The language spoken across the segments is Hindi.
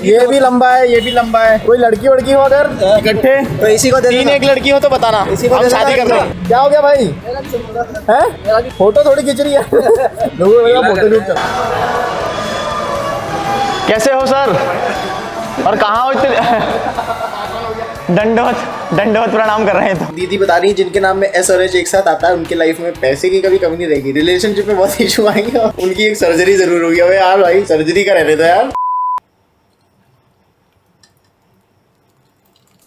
ये भी लंबा है, ये भी लंबा है। कोई लड़की वड़की हो अगर इकट्ठे तो इसी को दे तीन देना। एक लड़की हो तो बताना, इसी को हम दे शादी देना। कर रहे हैं। क्या हो गया भाई? हैं? फोटो थोड़ी खींच रही है। लोगों का फोटो शूट कर। कैसे हो सर? और कहाँ हो इतने? दंडवत दंडवत प्रणाम कर रहे हैं। तो दीदी बता रही है जिनके नाम में एस और एच एक साथ आता है उनकी लाइफ में पैसे की कभी कमी नहीं रहेगी, रिलेशनशिप में बहुत इशू आएंगे और उनकी एक सर्जरी जरूर होगी। अबे यार भाई सर्जरी का रहने दो यार।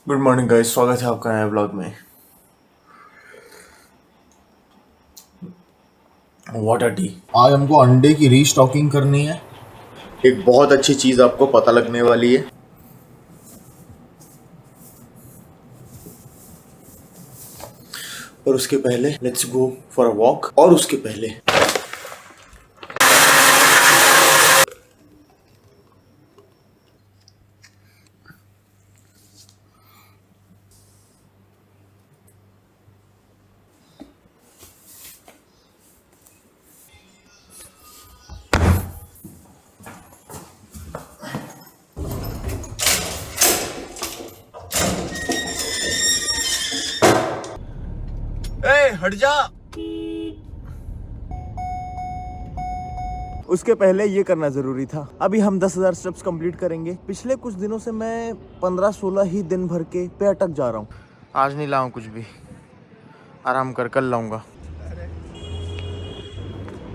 गुड मॉर्निंग गाइस, स्वागत है आपका नया व्लॉग में। What a T. आज हमको अंडे की रीस्टॉकिंग करनी है। एक बहुत अच्छी चीज आपको पता लगने वाली है। और उसके पहले let's go for a walk. और उसके पहले हट जा। उसके पहले ये करना जरूरी था। अभी हम 10,000 स्टेप्स कंप्लीट करेंगे। पिछले कुछ दिनों से मैं 15-16 ही दिन भर के पे अटक जा रहा हूँ। आज नहीं लाऊं कुछ भी, आराम कर कल लाऊंगा।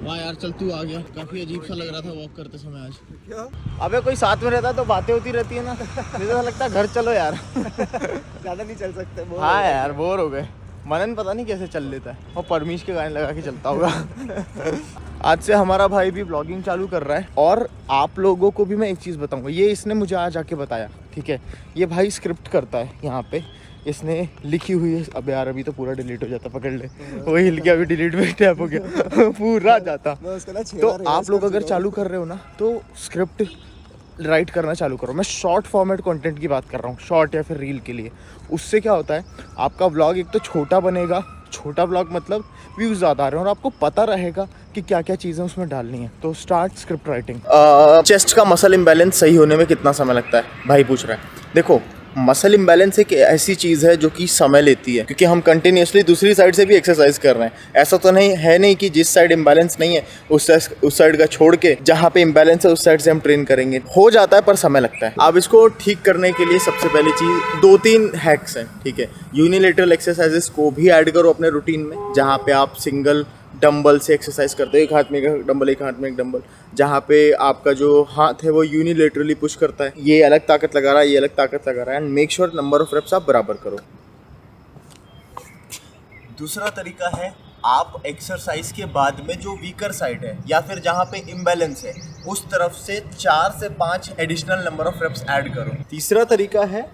वाह यार, चल तू आ गया। काफी अजीब सा लग रहा था वॉक करते समय आज। क्या? अबे कोई साथ में रहता तो बातें होती रहती है ना। मुझे तो लगता है घर चलो यार। ज्यादा नहीं चल सकते। हाँ यार, बोर हो गए। मनन पता नहीं कैसे चल लेता है, और परमीश के गाने लगा के चलता होगा। आज से हमारा भाई भी ब्लॉगिंग चालू कर रहा है। और आप लोगों को भी मैं एक चीज़ बताऊंगा, ये इसने मुझे आज आके बताया, ठीक है। ये भाई स्क्रिप्ट करता है यहाँ पे, इसने लिखी हुई है। अब यार अभी तो पूरा डिलीट हो जाता, पकड़ ले। वो हिल गया, अभी डिलीट में टैप हो गया। पूरा जाता। तो आप लोग अगर चालू कर रहे हो ना तो स्क्रिप्ट राइट करना चालू करो। मैं शॉर्ट फॉर्मेट कंटेंट की बात कर रहा हूँ, शॉर्ट या फिर रील के लिए। उससे क्या होता है, आपका व्लॉग एक तो छोटा बनेगा। छोटा व्लॉग मतलब व्यूज़ ज़्यादा आ रहे हैं और आपको पता रहेगा कि क्या क्या चीज़ें उसमें डालनी है। तो स्टार्ट स्क्रिप्ट राइटिंग। चेस्ट का मसल इम्बैलेंस सही होने में कितना समय लगता है, भाई पूछ रहा है। देखो, मसल इम्बैलेंस एक ऐसी चीज़ है जो कि समय लेती है, क्योंकि हम कंटिन्यूसली दूसरी साइड से भी एक्सरसाइज कर रहे हैं। ऐसा तो नहीं कि जिस साइड इम्बैलेंस नहीं है उस साइड का छोड़ के जहाँ पे इम्बैलेंस है उस साइड से हम ट्रेन करेंगे। हो जाता है पर समय लगता है। अब इसको ठीक करने के लिए सबसे पहली चीज़ 2-3 हैक्स हैं, ठीक है। यूनिलेटरल एक्सरसाइजेस को भी ऐड करो अपने रूटीन में, जहाँ पे आप सिंगल डंबल से एक्सरसाइज करते हो। एक हाथ में एक डंबल, एक हाथ में एक डंबल, जहाँ पे आपका जो हाथ है वो यूनिलेटरली पुश करता है। ये अलग ताकत लगा रहा है, ये अलग ताकत लगा रहा है। And make sure number of reps आप बराबर करो। दूसरा तरीका है, आप एक्सरसाइज के बाद में जो वीकर साइड है या फिर जहाँ पे इम्बैलेंस है उस तरफ से 4 से 5 additional number of reps add करो। तीसरा तरीका है,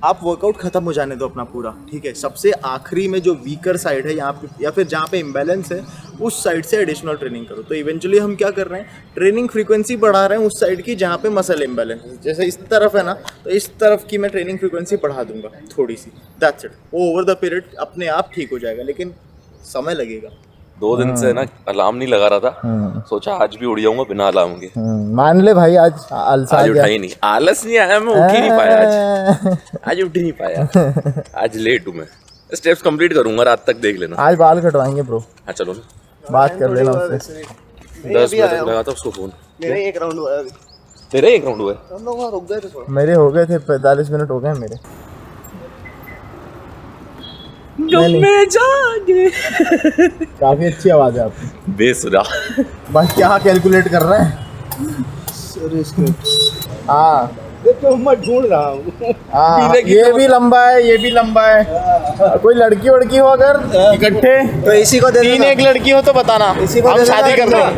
आप वर्कआउट खत्म हो जाने दो अपना पूरा, ठीक है। सबसे आखिरी में जो वीकर साइड है यहाँ पे या फिर जहाँ पे इम्बैलेंस है उस साइड से एडिशनल ट्रेनिंग करो। तो इवेंचुअली हम क्या कर रहे हैं, ट्रेनिंग फ्रीक्वेंसी बढ़ा रहे हैं उस साइड की जहाँ पे मसल इम्बैलेंस है। जैसे इस तरफ है ना, तो इस तरफ की मैं ट्रेनिंग फ्रीक्वेंसी बढ़ा दूंगा थोड़ी सी। That's it. वो ओवर द पीरियड अपने आप ठीक हो जाएगा, लेकिन समय लगेगा। 2 दिन से ना अलार्म नहीं लगा रहा था, सोचा आज भी उड़ जाऊंगा बिना अलार्म के। मान ले भाई, आज आलस आ आज गया। उठा ही नहीं, आलस नहीं आया, मैं उठ ही नहीं पाया आज उठ ही नहीं पाया। आज लेट हूँ मैं। स्टेप्स कंप्लीट करूंगा, रात तक देख लेना। आज बाल कटवाएंगे ब्रो, हाँ चलो ना, बात कर लेना उससे। 10 मिनट लगा था उसको फोन। मेरे एक राउंड हुआ अभी। तेरे 1 राउंड हुआ है? हम लोग वहाँ रुक गए थे थोड़ा। मेरे हो गए थे 45 मिनट हो गए मेरे। काफी अच्छी आवाज है आपकी। बेसुरा। बस क्या कैलकुलेट कर रहे हैं? हाँ देखो मैं ढूंढ रहा हूँ। हाँ, ये भी लंबा है, ये भी लंबा है। कोई लड़की वड़की हो अगर इकट्ठे तो इसी को दे तीन देना। एक लड़की हो तो बताना, इसी को हम दे देना। शादी कर रहे हैं।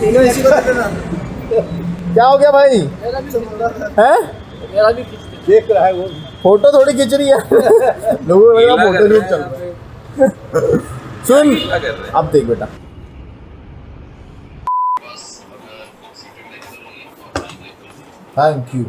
तीनों इसी को दे देना। क्या हो गया भाई? हैं? मेरा भी देख रहा है वो। फोटो थोड़ी खींच रही है। लोगों का फोटो शूट चल रहा है। सुन, अब देख बेटा, थैंक यू।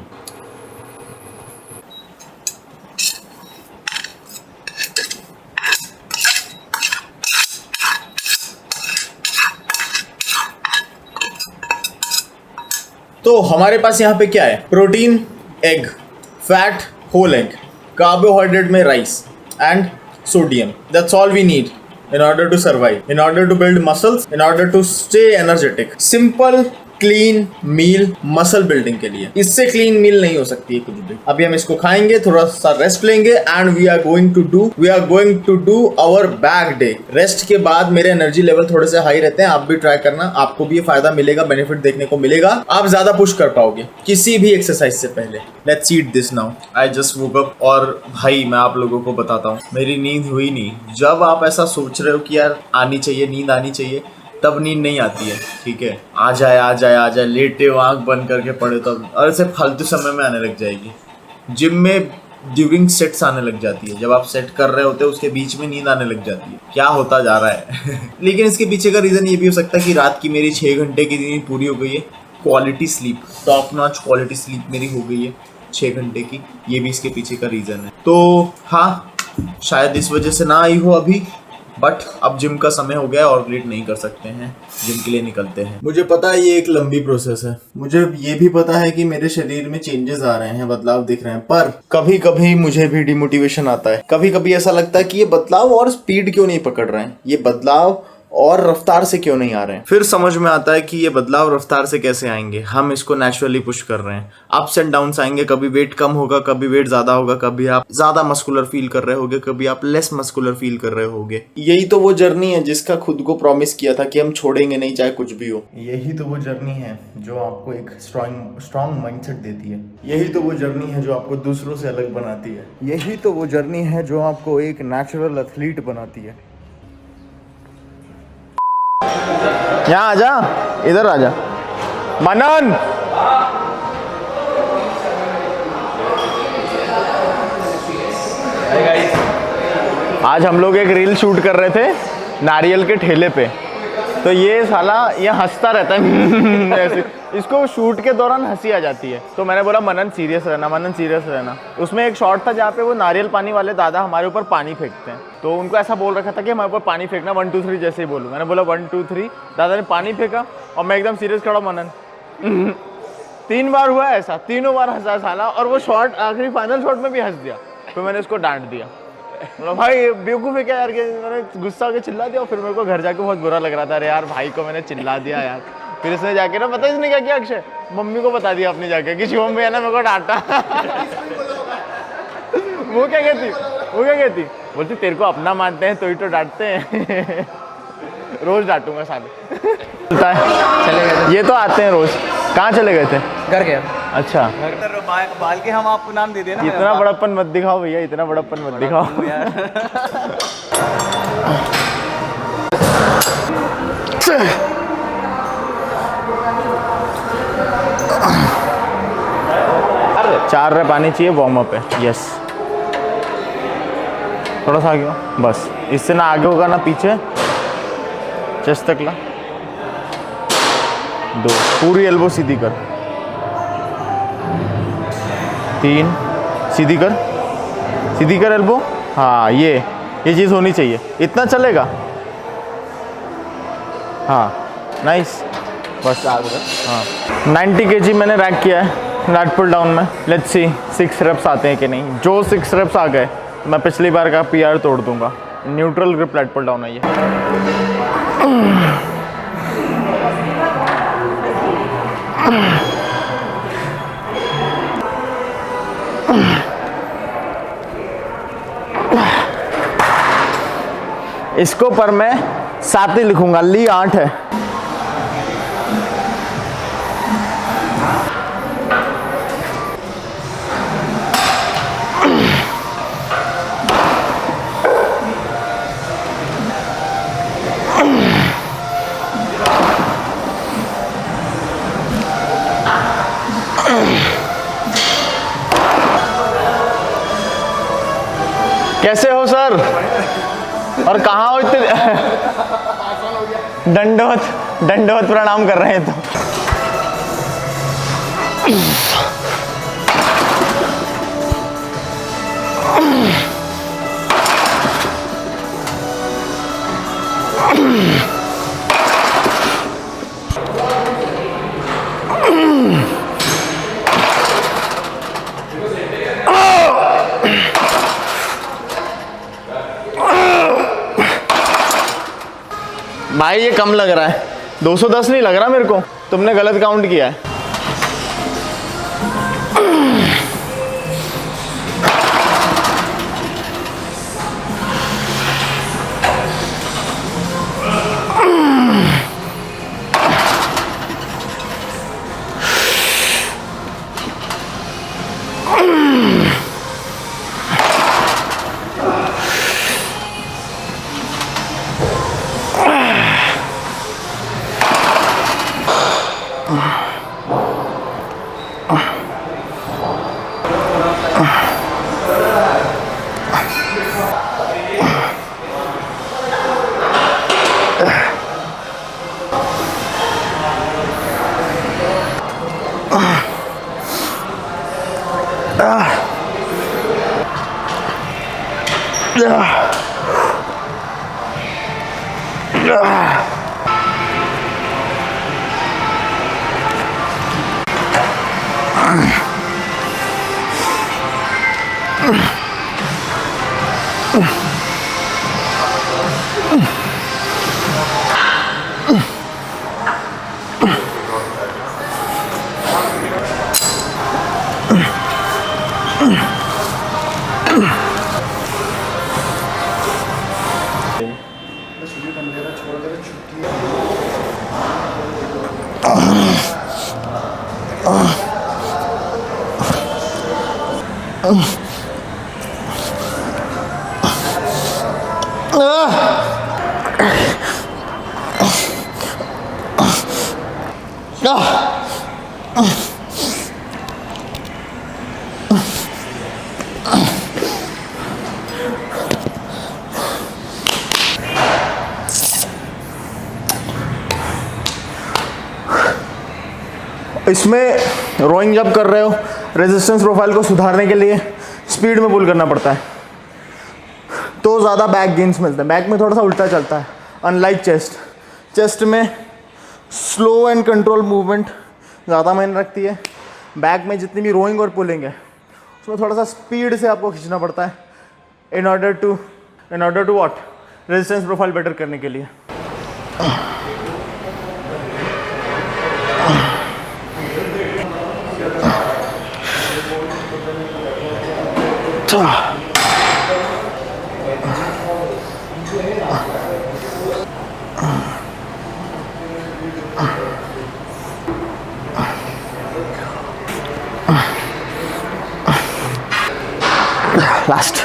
तो हमारे पास यहाँ पे क्या है, protein egg, fat whole egg, carbohydrate में rice and sodium. That's all we need in order to survive, in order to build muscles, in order to stay energetic. Simple clean meal muscle building के लिए. इससे क्लीन मील नहीं हो सकती है कुछ भी. अभी हम इसको खाएंगे, थोड़ा सा रेस्ट लेंगे and we are going to do our back day. Rest के बाद मेरे एनर्जी लेवल थोड़े से हाई रहते हैं. आप भी ट्राई करना, आपको भी ये फायदा मिलेगा, बेनिफिट देखने को मिलेगा. आप ज्यादा पुश कर पाओगे किसी भी एक्सरसाइज से पहले. Let's eat this now. I just woke up और भाई मैं आप लोगों को बताता हूँ, मेरी नींद हुई नहीं. जब आप ऐसा सोच रहे हो कि यार आनी चाहिए, नींद आनी चाहिए, तब नींद नहीं आती है. ठीक है, आ जाए लेटे हो आंख बंद करके पड़े तब, और ऐसे फालतू समय में आने लग जाएगी. जिम में ड्यूरिंग सेट्स आने लग जाती है. जब आप सेट कर रहे होते हो उसके बीच में नींद आने लग जाती है. क्या होता जा रहा है. लेकिन इसके पीछे का रीज़न ये भी हो सकता है कि रात की मेरी 6 घंटे की नींद पूरी हो गई है. Quality sleep, top notch quality sleep मेरी हो गई है 6 घंटे की. ये भी इसके पीछे का रीज़न है. तो हाँ, शायद इस वजह से ना आई हो अभी, बट अब जिम का समय हो गया है और लेट नहीं कर सकते हैं. जिम के लिए निकलते हैं. मुझे पता है ये एक लंबी प्रोसेस है. मुझे ये भी पता है कि मेरे शरीर में चेंजेस आ रहे हैं, बदलाव दिख रहे हैं. पर कभी कभी मुझे भी डिमोटिवेशन आता है. कभी कभी ऐसा लगता है कि ये बदलाव और स्पीड क्यों नहीं पकड़ रहे हैं, ये बदलाव और रफ्तार से क्यों नहीं आ रहे हैं. फिर समझ में आता है कि ये बदलाव रफ्तार से कैसे आएंगे. हम इसको नेचुरली पुश कर रहे हैं. अप्स एंड डाउन्स आएंगे. कभी वेट कम होगा, कभी वेट ज्यादा होगा, कभी आप ज्यादा मस्कुलर फील कर रहे होगे, कभी आप लेस मस्कुलर फील कर रहे होगे. यही तो वो जर्नी है जिसका खुद को प्रॉमिस किया था कि हम छोड़ेंगे नहीं चाहे कुछ भी हो. यही तो वो जर्नी है जो आपको एक स्ट्रॉन्ग माइंडसेट देती है. यही तो वो जर्नी है जो आपको दूसरों से अलग बनाती है. यही तो वो जर्नी है जो आपको एक नेचुरल एथलीट बनाती है. यहाँ आजा, इधर आजा मनन. आज हम लोग एक रील शूट कर रहे थे नारियल के ठेले पे. तो ये साला ये हंसता रहता है ऐसे. इसको शूट के दौरान हंसी आ जाती है. तो मैंने बोला मनन सीरियस रहना. उसमें एक शॉट था जहाँ पे वो नारियल पानी वाले दादा हमारे ऊपर पानी फेंकते हैं. तो उनको ऐसा बोल रखा था कि हमारे ऊपर पानी फेंकना, 1 2 3 जैसे ही बोलूँ. मैंने बोला 1 2 3, दादा ने पानी फेंका और मैं एकदम सीरियस खड़ा. मनन 3 बार हुआ ऐसा, तीनों बार हंसा साला. और वो शॉट आखिरी फाइनल शॉट में भी हंस दिया. तो मैंने उसको डांट दिया. मतलब भाई बेवकूफ़ है क्या यार. मैंने गुस्सा होकर चिल्ला दिया. और फिर मेरे को घर जाके बहुत बुरा लग रहा था. अरे यार भाई को मैंने चिल्ला दिया यार. फिर इसने जाके ना, पता है इसने क्या किया अक्षय, मम्मी को बता दिया अपनी जाके कि शिवम भैया ने मेरे को डांटा. वो क्या कहती, बोलती तेरे को अपना मानते हैं तो ही तो डांटते हैं. रोज डांटूंगा साले. चले गए ये तो आते हैं रोज. कहाँ चले गए थे? घर गया. अच्छा, बाल के हम आपको नाम दे देना. इतना बड़प्पन मत दिखाओ भैया, इतना बड़प्पन मत दिखाओ. चार रे पानी चाहिए, वार्म अप है. यस, थोड़ा सा आगे हो बस. इससे ना आगे होगा ना पीछे. चेस्ट तक ला. 2, पूरी एल्बो सीधी कर. 3, सीधी कर एल्बो. हाँ, ये चीज़ होनी चाहिए. इतना चलेगा. हाँ नाइस. बस हाँ 90 kg मैंने रैक किया है लैट पुल डाउन में. लेट्स सी 6 रेप्स आते हैं कि नहीं. जो 6 रेप्स आ गए मैं पिछली बार का PR तोड़ दूंगा. Neutral grip lat pull down है ये. इसको पर मैं 7 ही लिखूंगा. ली 8 है. कैसे हो सर? और कहाँ हो इतने? दंडवत प्रणाम कर रहे हैं. तो भाई ये कम लग रहा है, 210 नहीं लग रहा मेरे को, तुमने गलत काउंट किया है। इसमें रोइंग जब कर रहे हो, रेजिस्टेंस प्रोफाइल को सुधारने के लिए स्पीड में पुल करना पड़ता है, तो ज़्यादा बैक गेन्स मिलते हैं। बैक में थोड़ा सा उल्टा चलता है, अनलाइक चेस्ट में स्लो एंड कंट्रोल मूवमेंट ज़्यादा मायने रखती है। बैक में जितनी भी रोइंग और पुलिंग है उसमें थोड़ा सा स्पीड से आपको खींचना पड़ता है in order to what, resistance profile better करने के लिए। Last.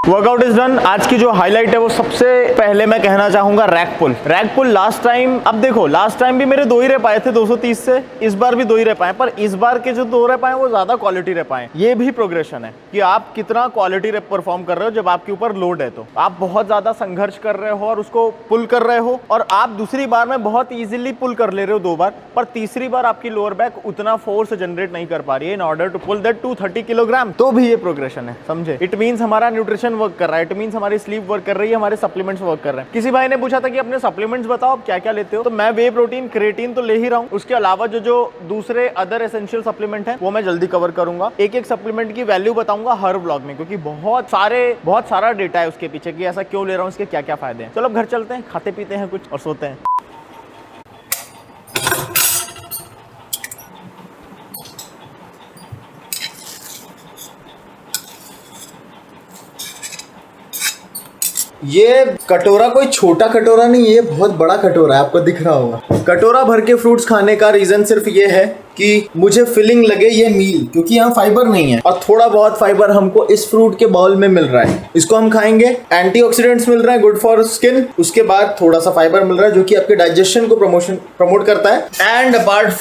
Workout is done. आज की जो हाईलाइट है वो सबसे पहले मैं कहना चाहूंगा रैक पुल लास्ट टाइम, अब देखो लास्ट टाइम भी मेरे 2 ही रैप आए थे 230 से, इस बार भी 2 ही रैप आए, पर इस बार के जो 2 रैप आए वो ज्यादा क्वालिटी रैप आए। ये भी प्रोग्रेशन है कि आप कितना क्वालिटी रैप परफॉर्म कर रहे हो जब आपके ऊपर लोड है, तो आप बहुत ज्यादा संघर्ष कर रहे हो और उसको पुल कर रहे हो, और आप दूसरी बार में बहुत ईजिली पुल कर ले रहे हो 2 बार, पर तीसरी बार आपकी लोअर बैक उतना फोर्स जनरेट नहीं कर पा रही है in order to pull that 230 kilogram, तो भी ये प्रोग्रेशन है, समझे। इट मीन्स हमारा न्यूट्रिशन वर्क कर रहा है, इट मीन्स हमारी स्लीप वर्क कर रही है, हमारे सप्लीमेंट्स वर्क कर रहे हैं। किसी भाई ने पूछा था कि अपने सप्लीमेंट्स बताओ आप क्या क्या लेते हो, तो मैं वे प्रोटीन, क्रिएटिन तो ले ही रहा हूँ, उसके अलावा जो दूसरे अदर एसेंशियल सप्लीमेंट हैं वो मैं जल्दी कवर करूंगा। एक सप्लीमेंट की वैल्यू बताऊंगा हर ब्लॉग में, क्योंकि बहुत सारा डेटा है उसके पीछे कि ऐसा क्यों ले रहा हूँ, इसके क्या क्या फायदे हैं। चलो घर चलते हैं, खाते पीते हैं कुछ और सोते हैं। ये कटोरा कोई छोटा कटोरा नहीं, ये बहुत बड़ा कटोरा है, आपको दिख रहा होगा। कटोरा भर के फ्रूट्स खाने का रीजन सिर्फ ये है कि मुझे फिलिंग लगे ये मील, क्योंकि यहाँ फाइबर नहीं है और थोड़ा बहुत फाइबर हमको इस फ्रूट के बाउल में मिल रहा है। इसको हम खाएंगे, एंटीऑक्सीडेंट्स मिल रहा है, गुड फॉर स्किन, उसके बाद थोड़ा सा फाइबर मिल रहा है जो कि आपके डाइजेशन को प्रमोट करता है। एंड अपार्ट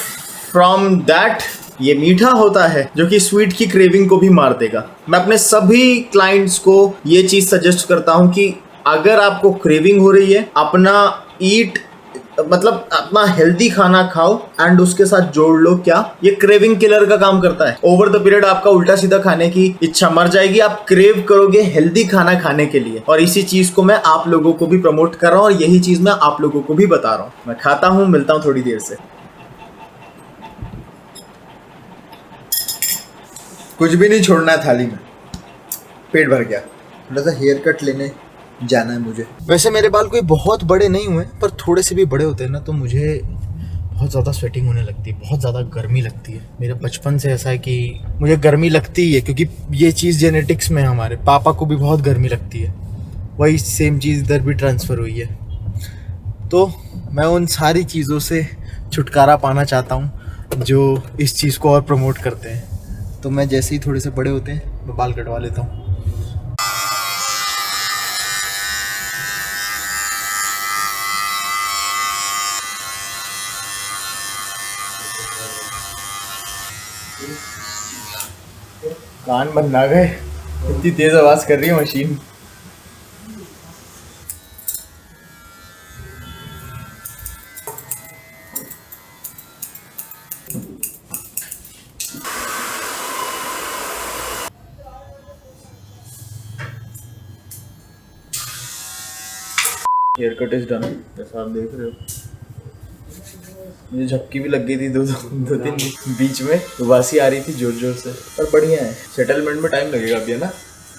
फ्रॉम दैट ये मीठा होता है जो कि स्वीट की क्रेविंग को भी मार देगा। मैं अपने सभी क्लाइंट्स को ये चीज सजेस्ट करता हूँ कि अगर आपको क्रेविंग हो रही है, अपना अपना हेल्दी खाना खाओ एंड उसके साथ जोड़ लो क्या, ये क्रेविंग किलर का काम करता है। ओवर द पीरियड आपका उल्टा सीधा खाने की इच्छा मर जाएगी, आप क्रेव करोगे हेल्दी खाना खाने के लिए। और इसी चीज को मैं आप लोगों को भी प्रमोट कर रहा हूँ और यही चीज मैं आप लोगों को भी बता रहा हूँ। मैं खाता हूँ, मिलता हूँ थोड़ी देर से। कुछ भी नहीं छोड़ना है थाली में, पेट भर गया। थोड़ा सा हेयर कट लेने जाना है मुझे। वैसे मेरे बाल कोई बहुत बड़े नहीं हुए, पर थोड़े से भी बड़े होते हैं ना तो मुझे बहुत ज़्यादा स्वेटिंग होने लगती है, बहुत ज़्यादा गर्मी लगती है। मेरे बचपन से ऐसा है कि मुझे गर्मी लगती ही है, क्योंकि ये चीज़ जेनेटिक्स में है। हमारे पापा को भी बहुत गर्मी लगती है, वही सेम चीज़ इधर भी ट्रांसफ़र हुई है। तो मैं उन सारी चीज़ों से छुटकारा पाना चाहता हूँ जो इस चीज़ को और प्रमोट करते हैं। तो मैं जैसे ही थोड़े से बड़े होते हैं मैं बाल कटवा लेता हूँ। कान बंद आ गए, इतनी तेज आवाज कर रही है machine. Hair cut is done, जैसा आप देख रहे हो। मुझे झपकी भी लग गई थी दो तीन बीच में, तो वासी आ रही थी जोर जोर से, पर बढ़िया है। सेटलमेंट में टाइम लगेगा अभी, है ना,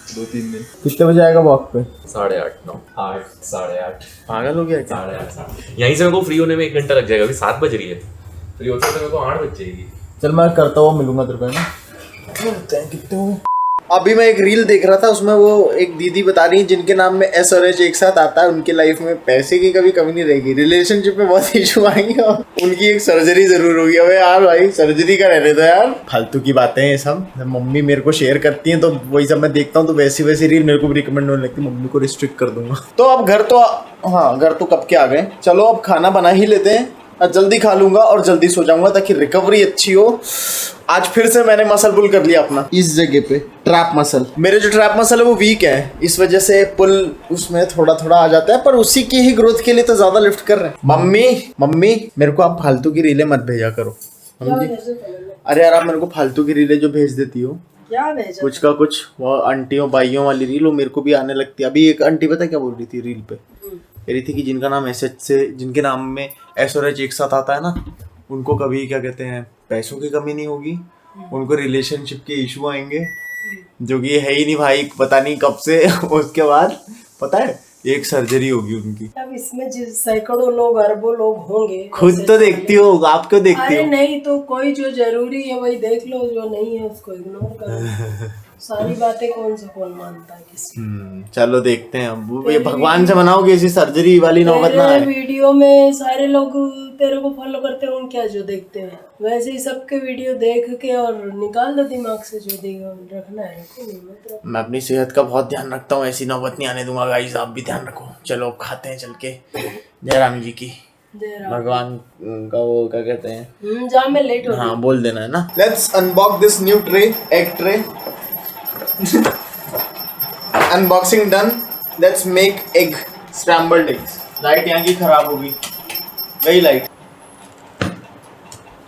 2-3 दिन। कितने बजे आएगा वॉक पे? 8:30 9 8 8:30 पागल हो गया क्या? 8:30 यहीं से मेरे को फ्री होने में 1 घंटा लग जाएगा। अभी 7 बज रही है, फ्री होते तो मेरे को 8 बज जाएगी। चल मैं करता हुआ मिलूंगा तेरे को, है ना। कितने हो? अभी मैं एक रील देख रहा था, उसमें वो एक दीदी बता रही है जिनके नाम में S और H एक साथ आता है, उनकी लाइफ में पैसे की कभी कमी नहीं रहेगी, रिलेशनशिप में बहुत इशू आएंगे और उनकी एक सर्जरी जरूर होगी। अबे यार भाई, सर्जरी का रहने दो यार, फालतू की बातें हैं ये सब। मम्मी मेरे को शेयर करती हैं तो वही सब मैं देखता हूँ, तो वैसी रील मेरे को भी रिकमेंड होने लगती है। मम्मी को रिस्ट्रिक्ट कर दूंगा। तो अब घर तो कब के आ गए। चलो अब खाना बना ही लेते हैं, जल्दी खा लूंगा और जल्दी सो जाऊंगा ताकि रिकवरी अच्छी हो। आज फिर से मैंने मसल पुल कर लिया अपना इस जगह पे, ट्रैप मसल। मेरे जो ट्रैप मसल है वो वीक है, इस वजह से पुल उसमें थोड़ा थोड़ा आ जाता है, पर उसी की ही ग्रोथ के लिए तो ज्यादा लिफ्ट कर रहे हैं। मम्मी मेरे को आप फालतू की रीलें मत भेजा करो, समझी? अरे यार आप मेरे को फालतू की रीलें जो भेज देती हो, कुछ का कुछ, वो आंटियों भाइयों वाली रील, वो मेरे को भी आने लगती है। अभी एक आंटी पता है क्या बोल रही थी रील पे, कह रही थी कि जिनका नाम जिनके नाम में S और H एक साथ आता है ना, उनको कभी क्या कहते हैं पैसों की कमी नहीं होगी, उनको रिलेशनशिप के इशू आएंगे, जो कि है ही नहीं भाई, पता नहीं कब से। उसके बाद पता है एक सर्जरी होगी उनकी। अब इसमें सैकड़ों लोग अरबों लोग होंगे, खुद तो देखती हो, आप क्यों देखती हो? अरे नहीं तो कोई जो जरूरी है वही देख लो, जो नहीं है उसको इग्नोर करो। सारी बातें कौन मानता है किसी। चलो देखते हैं अब, ये भगवान से मनाओगे इसी सर्जरी वाली नौबत ना आए। वीडियो में सारे लोग तेरे को फॉलो करते हैं, क्या जो देखते हैं वैसे ही सबके वीडियो देख के और निकाल दो दिमाग से, जो रखना है रखो, नहीं मतलब। मैं अपनी सेहत का बहुत ध्यान रखता हूँ, ऐसी नौबत नहीं आने दूंगा गाइस, आप भी ध्यान रखो। चलो अब खाते हैं चल के। जय राम जी की, भगवान का वो क्या कहते हैं, जहाँ में लेट हो, हाँ बोल देना है ना। Let's unbox this new tray, egg tray. Unboxing done. Let's make egg, scrambled eggs. Light यहाँ की खराब होगी, वही लाइट।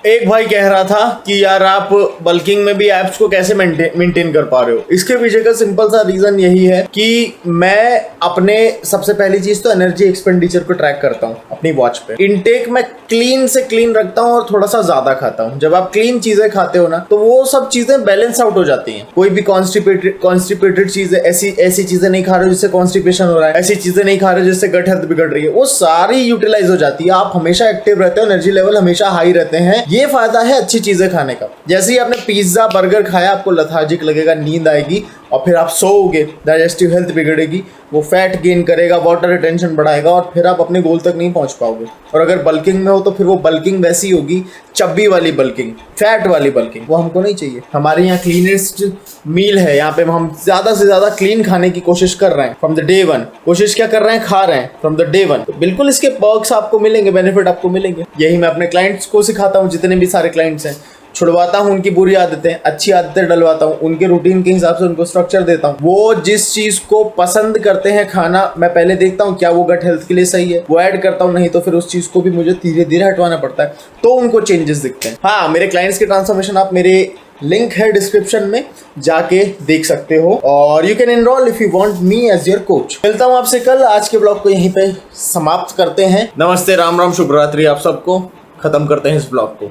एक भाई कह रहा था कि यार आप बल्किंग में भी एप्स को कैसे मेंटेन कर पा रहे हो। इसके पीछे का सिंपल सा रीजन यही है कि मैं अपने सबसे पहली चीज तो एनर्जी एक्सपेंडिचर को ट्रैक करता हूँ अपनी वॉच पे। इनटेक मैं क्लीन से क्लीन रखता हूँ और थोड़ा सा ज्यादा खाता हूँ। जब आप क्लीन चीजें खाते हो ना तो वो सब चीजें बैलेंस आउट हो जाती हैं। कोई भी कॉन्स्टिपेटेड चीज है, ऐसी चीजें नहीं खा रहे हो जिससे कॉन्स्टिपेशन हो रहा है, ऐसी चीजें नहीं खा रहे हो जिससे गट हेल्थ बिगड़ रही है, वो सारी यूटिलाइज हो जाती है। आप हमेशा एक्टिव रहते हो, एनर्जी लेवल हमेशा हाई रहते हैं। ये फायदा है अच्छी चीजें खाने का। जैसे ही आपने पिज्जा बर्गर खाया आपको लथार्जिक लगेगा, नींद आएगी और फिर आप सोओगे, डाइजेस्टिव हेल्थ बिगड़ेगी, वो फैट गेन करेगा, वाटर रिटेंशन बढ़ाएगा और फिर आप अपने गोल तक नहीं पहुंच पाओगे। और अगर बल्किंग में हो तो फिर वो बल्किंग वैसी होगी, चब्बी वाली बल्किंग, फैट वाली बल्किंग, वो हमको नहीं चाहिए। हमारे यहाँ क्लीनेस्ट मील है, यहाँ पे हम ज्यादा से ज्यादा क्लीन खाने की कोशिश कर रहे हैं फ्रॉम द डे वन। कोशिश क्या कर रहे हैं, खा रहे हैं फ्रॉम द डे वन। तो बिल्कुल इसके पर्क्स आपको मिलेंगे, बेनिफिट आपको मिलेंगे। यही मैं अपने क्लाइंट्स को सिखाता हूँ, जितने भी सारे क्लाइंट्स हैं छुड़वाता हूँ उनकी बुरी आदतें, अच्छी आदतें डलवाता हूँ, उनके रूटीन के हिसाब से उनको स्ट्रक्चर देता हूँ। वो जिस चीज़ को पसंद करते हैं खाना, मैं पहले देखता हूँ क्या वो गट हेल्थ के लिए सही है, वो ऐड करता हूँ, नहीं तो फिर उस चीज़ को भी मुझे धीरे धीरे हटवाना पड़ता है, तो उनको चेंजेस दिखते हैं। हाँ, मेरे क्लाइंट्स के ट्रांसफॉर्मेशन आप मेरे लिंक है डिस्क्रिप्शन में, जाके देख सकते हो और you can enroll if you want me as your coach. मिलता हूँ आपसे कल। आज के ब्लॉग को यहीं पे समाप्त करते हैं। नमस्ते, राम राम, शुभ रात्रि आप सबको। खत्म करते हैं इस ब्लॉग को।